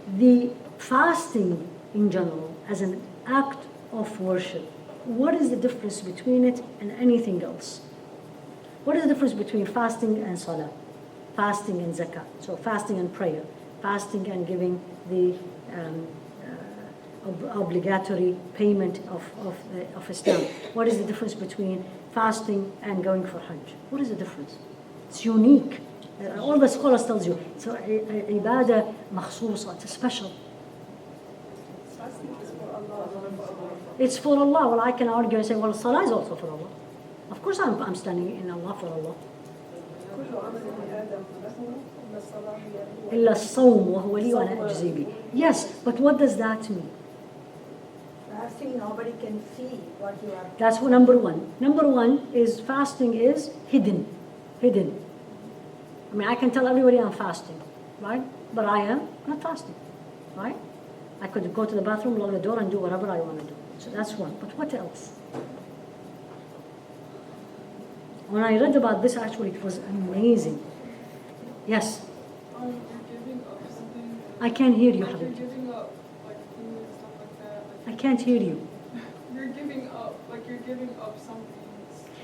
the fasting in general as an act of worship, what is the difference between it and anything else? What is the difference between fasting and salah? Fasting and zakah. So fasting and prayer. Fasting and giving the obligatory payment of Islam. What is the difference between fasting and going for Hajj? What is the difference? It's unique. All the scholars tells you. So ibadah makhsusa, it's special. It's for Allah. Well, I can argue and say, well, salah is also for Allah. Of course I'm standing in Allah for Allah. إلا الصوم وهو لي وأنا أجزي به. Yes, but what does that mean? Fasting, nobody can see what you are. That's number one. Number one is fasting is hidden. Hidden. I mean, I can tell everybody I'm fasting, right? But I am not fasting, right? I could go to the bathroom, lock the door, and do whatever I want to do. So that's one. But what else? When I read about this, actually, it was amazing. Yes? You're giving up something. I can't hear you, Like you're Habibti. giving up, like food and stuff like that. I can't hear you. You're giving up, like you're giving up something.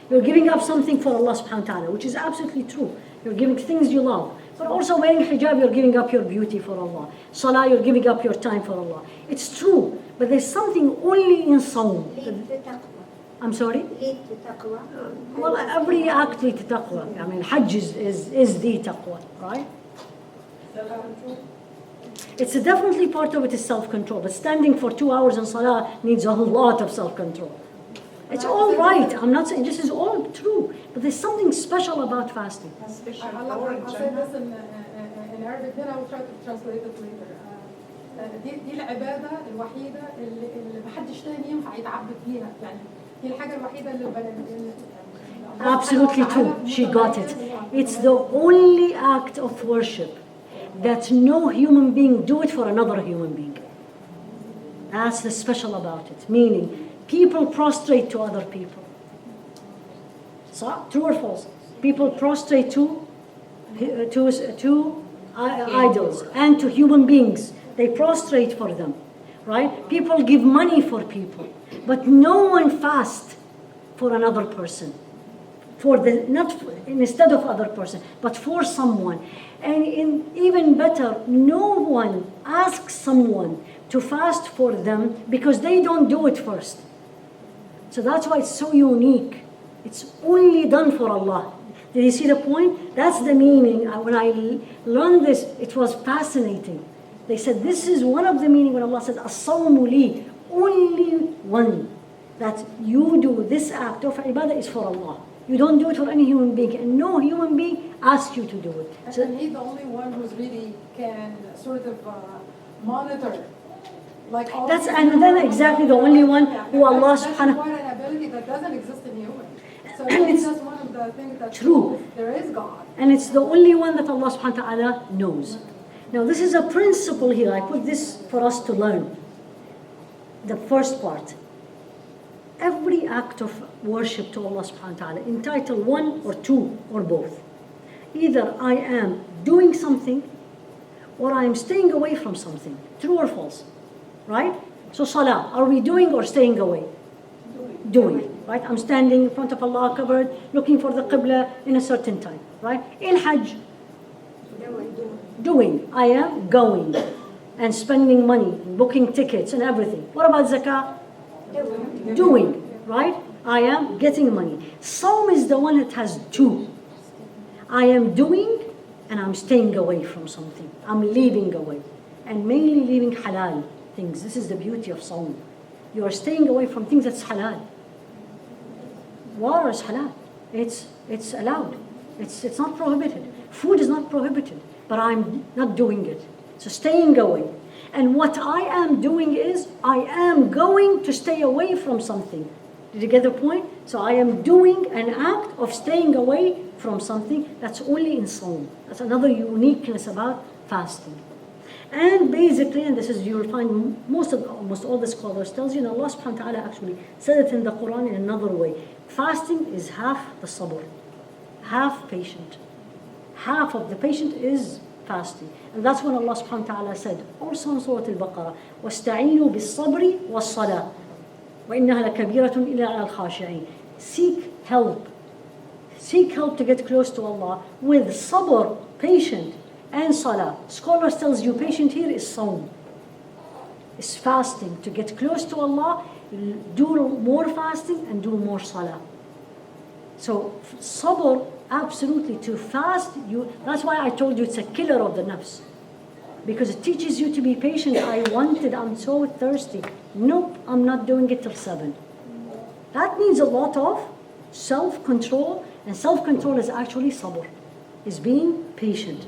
You're giving up something for Allah subhanahu wa ta'ala, which is absolutely true. You're giving things you love. But also wearing hijab, you're giving up your beauty for Allah. Salah, you're giving up your time for Allah. It's true, but there's something only in Sawm. Lead to taqwa. I'm sorry? Lead to taqwa. Well, every act leads to taqwa. I mean, Hajj is the taqwa, right? It's definitely part of it is self-control, but standing for 2 hours in Salah needs a lot of self-control. It's all right. I'm not saying this is all true, but there's something special about fasting. I'll say this in Arabic, then I will try to translate it later. دي العبادة الوحيدة اللي محدش تاني ينفع يتعبد فيها، يعني هي الحاجة الوحيدة اللي Absolutely true. She got it. It's the only act of worship that no human being do it for another human being. That's the special about it. Meaning, people prostrate to other people. So, true or false? People prostrate to idols and to human beings. They prostrate for them, right? People give money for people, but no one fasts for another person. Instead of other person, but for someone. And even better, no one asks someone to fast for them because they don't do it first. So that's why it's so unique. It's only done for Allah. Did you see the point? That's the meaning. When I learned this, it was fascinating. They said this is one of the meaning when Allah says, As-sawmu li, only one. That you do this act of ibadah is for Allah. You don't do it for any human being, and no human being asks you to do it. So, and he's the only one who's really can sort of monitor. Like all that's and then exactly the only one who Allah that's subhanahu quite an ability that doesn't exist in humans. So And it's that's one of the things that's true. There is God. and it's the only one that Allah subhanahu wa ta'ala knows. Now this is a principle here. I put this for us to learn. The first part. Every act of worship to Allah subhanahu wa ta'ala entitle one or two or both. Either I am doing something or I am staying away from something. True or false? Right? So salah, are we doing or staying away? Doing. Right? I'm standing in front of Allah covered, looking for the qibla in a certain time. Right? In Hajj, doing. I am going and spending money, booking tickets and everything. What about zakah? Doing, right? I am getting money. Sawm is the one that has two. I am doing and I'm staying away from something. I'm leaving away. And mainly leaving halal things. This is the beauty of Sawm. You are staying away from things that's halal. Water is halal. It's allowed. It's not prohibited. Food is not prohibited. But I'm not doing it. So staying away. And what I am doing is, I am going to stay away from something. Did you get the point? So I am doing an act of staying away from something that's only in Sawm. That's another uniqueness about fasting. And basically, and this is, you'll find almost all the scholars tells you, and Allah subhanahu wa ta'ala actually said it in the Quran in another way. Fasting is half the sabr, half patient. Half of the patient is fasting. And that's when Allah subhanahu wa ta'ala said, also in Surah Al-Baqarah, وَاسْتَعِينُوا بِالصَّبْرِ وَالصَّلَاةِ وَإِنَّهَا لَكَبِيرَةٌ إِلَّا عَلَى الْخَاشِعِينَ. Seek help. Seek help to get close to Allah with sabr, patient, and salah. Scholars tells you patient here is sawm. It's fasting. To get close to Allah, do more fasting and do more salah. So sabr, absolutely, to fast, that's why I told you it's a killer of the nafs. Because it teaches you to be patient. I'm so thirsty. Nope, I'm not doing it till 7. That needs a lot of self-control, and self-control is actually sabr, is being patient.